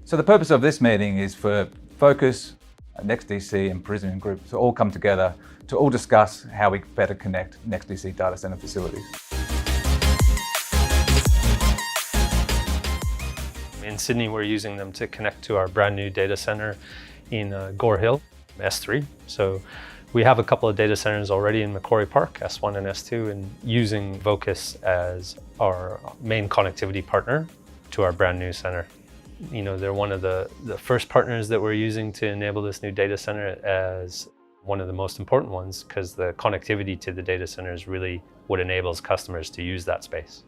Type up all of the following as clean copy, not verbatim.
So the purpose of this meeting is for Vocus, NEXTDC and Prysmian Group to all come together to all discuss how we better connect NEXTDC data center facilities. In Sydney, we're using them to connect to our brand new data center in Gore Hill, S3. So we have a couple of data centers already in Macquarie Park, S1 and S2, and using Vocus as our main connectivity partner to our brand new center. You know, they're one of the first partners that we're using to enable this new data center as one of the most important ones, because the connectivity to the data center is really what enables customers to use that space.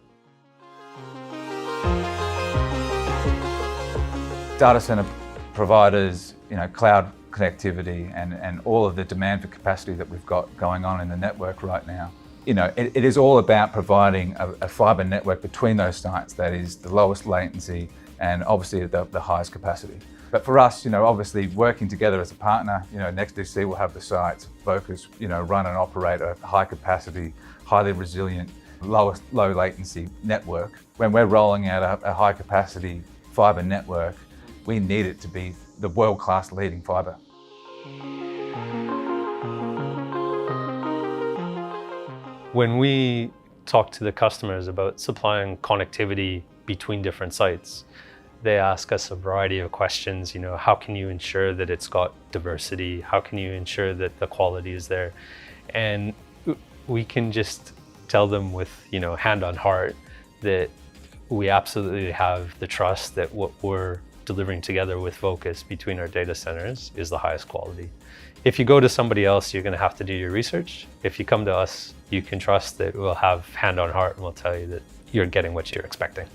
Data center providers, cloud connectivity and all of the demand for capacity that we've got going on in the network right now. It is all about providing a fiber network between those sites that is the lowest latency and obviously the highest capacity. But for us, obviously working together as a partner, NEXTDC will have the sites, Vocus, run and operate a high capacity, highly resilient, low latency network. When we're rolling out a high capacity fiber network, we need it to be the world-class leading fiber. When we talk to the customers about supplying connectivity between different sites, they ask us a variety of questions. How can you ensure that it's got diversity? How can you ensure that the quality is there? And we can just tell them with, hand on heart that we absolutely have the trust that what we're delivering together with Vocus between our data centers is the highest quality. If you go to somebody else, you're going to have to do your research. If you come to us, you can trust that we'll have hand on heart and we'll tell you that you're getting what you're expecting.